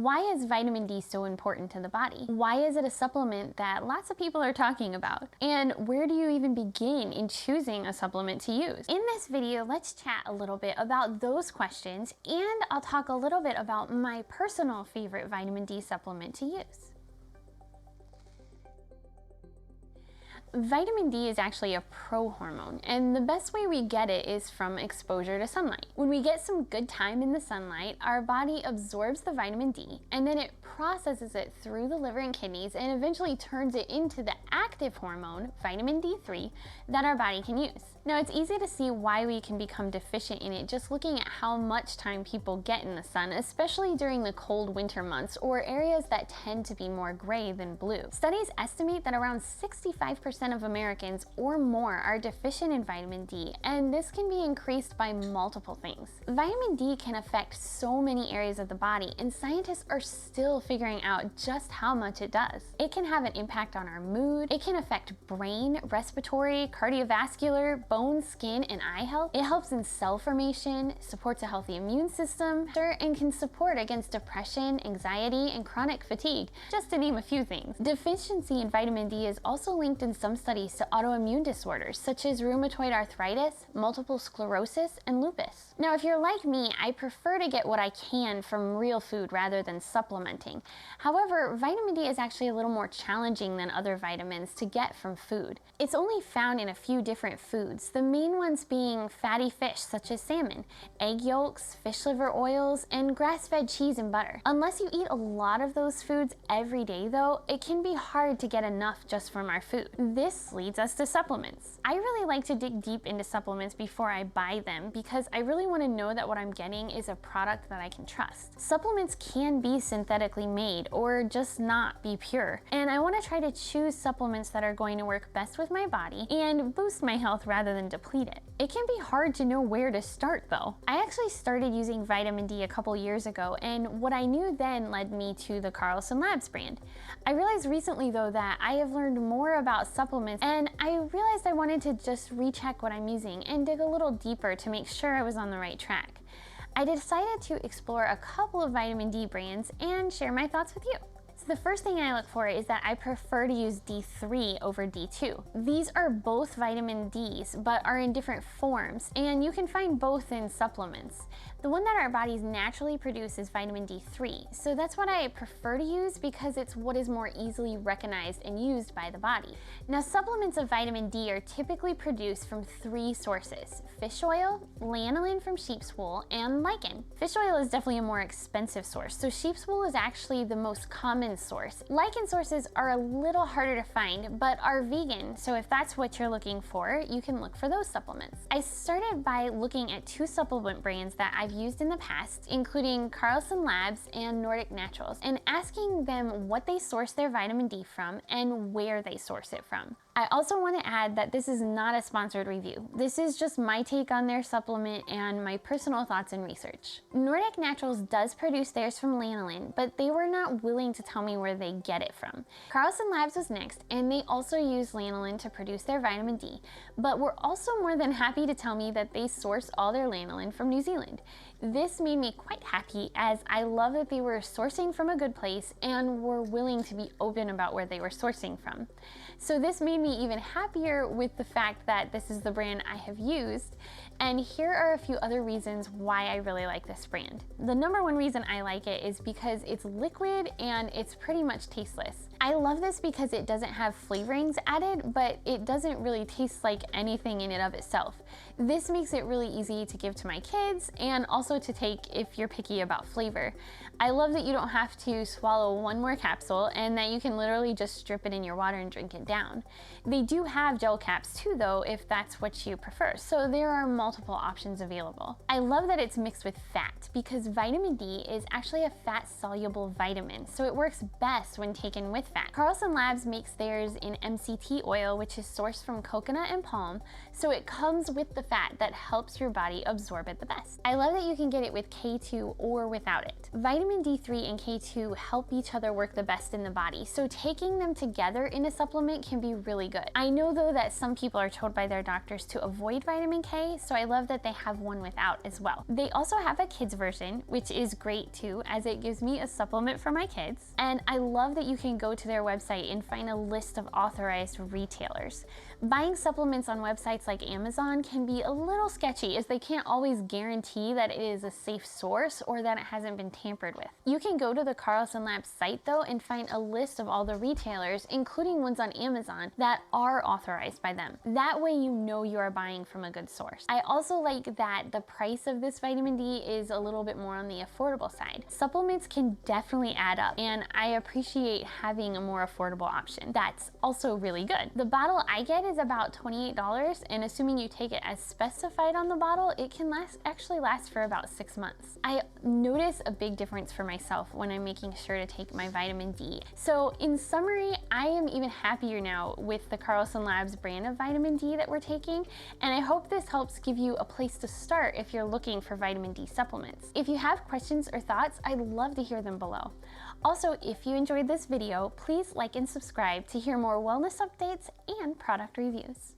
Why is vitamin D so important to the body? Why is it a supplement that lots of people are talking about? And where do you even begin in choosing a supplement to use? In this video, let's chat a little bit about those questions, and I'll talk a little bit about my personal favorite vitamin D supplement to use. Vitamin D is actually a prohormone, and the best way we get it is from exposure to sunlight. When we get some good time in the sunlight, our body absorbs the vitamin D, and then it processes it through the liver and kidneys and eventually turns it into the active hormone, vitamin D3, that our body can use. Now, it's easy to see why we can become deficient in it just looking at how much time people get in the sun, especially during the cold winter months or areas that tend to be more gray than blue. Studies estimate that around 65% of Americans or more are deficient in vitamin D, and this can be increased by multiple things. Vitamin D can affect so many areas of the body, and scientists are still figuring out just how much it does. It can have an impact on our mood, it can affect brain, respiratory, cardiovascular, bone, skin, and eye health. It helps in cell formation, supports a healthy immune system, and can support against depression, anxiety, and chronic fatigue, just to name a few things. Deficiency in vitamin D is also linked in some studies to autoimmune disorders such as rheumatoid arthritis, multiple sclerosis, and lupus. Now, if you're like me, I prefer to get what I can from real food rather than supplementing. However, vitamin D is actually a little more challenging than other vitamins to get from food. It's only found in a few different foods, the main ones being fatty fish such as salmon, egg yolks, fish liver oils, and grass-fed cheese and butter. Unless you eat a lot of those foods every day though, it can be hard to get enough just from our food. This leads us to supplements. I really like to dig deep into supplements before I buy them because I really want to know that what I'm getting is a product that I can trust. Supplements can be synthetically made or just not be pure, and I want to try to choose supplements that are going to work best with my body and boost my health rather than deplete it. It can be hard to know where to start though. I actually started using vitamin D a couple years ago, and what I knew then led me to the Carlson Labs brand. I realized recently though that I have learned more about supplements, and I realized I wanted to just recheck what I'm using and dig a little deeper to make sure I was on the right track. I decided to explore a couple of vitamin D brands and share my thoughts with you. So the first thing I look for is that I prefer to use D3 over D2. These are both vitamin Ds, but are in different forms, and you can find both in supplements. The one that our bodies naturally produce is vitamin D3, so that's what I prefer to use because it's what is more easily recognized and used by the body. Now, supplements of vitamin D are typically produced from three sources: fish oil, lanolin from sheep's wool, and lichen. Fish oil is definitely a more expensive source, so sheep's wool is actually the most common source. Lichen sources are a little harder to find, but are vegan, so if that's what you're looking for, you can look for those supplements. I started by looking at two supplement brands that I've used in the past, including Carlson Labs and Nordic Naturals, and asking them what they source their vitamin D from and where they source it from. I also want to add that this is not a sponsored review. This is just my take on their supplement and my personal thoughts and research. Nordic Naturals does produce theirs from lanolin, but they were not willing to tell me where they get it from. Carlson Labs was next, and they also use lanolin to produce their vitamin D, but were also more than happy to tell me that they source all their lanolin from New Zealand. This made me quite happy, as I love that they were sourcing from a good place and were willing to be open about where they were sourcing from. So this made me even happier with the fact that this is the brand I have used, and here are a few other reasons why I really like this brand. The number one reason I like it is because it's liquid and it's pretty much tasteless. I love this because it doesn't have flavorings added, but it doesn't really taste like anything in and of itself. This makes it really easy to give to my kids and also to take if you're picky about flavor. I love that you don't have to swallow one more capsule and that you can literally just drip it in your water and drink it down. They do have gel caps too though, if that's what you prefer, so there are multiple options available. I love that it's mixed with fat because vitamin D is actually a fat-soluble vitamin, so it works best when taken with fat. Carlson Labs makes theirs in MCT oil, which is sourced from coconut and palm, so it comes with the fat that helps your body absorb it the best. I love that you can get it with K2 or without it. Vitamin D3 and K2 help each other work the best in the body, so taking them together in a supplement can be really good. I know though that some people are told by their doctors to avoid vitamin K, so I love that they have one without as well. They also have a kids version, which is great too, as it gives me a supplement for my kids. And I love that you can go to their website and find a list of authorized retailers. Buying supplements on websites like Amazon can be a little sketchy, as they can't always guarantee that it is a safe source or that it hasn't been tampered with. You can go to the Carlson Labs site though and find a list of all the retailers, including ones on Amazon, that are authorized by them. That way you know you are buying from a good source. I also like that the price of this vitamin D is a little bit more on the affordable side. Supplements can definitely add up, and I appreciate having a more affordable option. That's also really good. The bottle I get is about $28, and assuming you take it as specified on the bottle, it can actually last for about 6 months. I notice a big difference for myself when I'm making sure to take my vitamin D. So in summary, I am even happier now with the Carlson Labs brand of vitamin D that we're taking, and I hope this helps give you a place to start if you're looking for vitamin D supplements. If you have questions or thoughts, I'd love to hear them below. Also, if you enjoyed this video, please like and subscribe to hear more wellness updates and product reviews.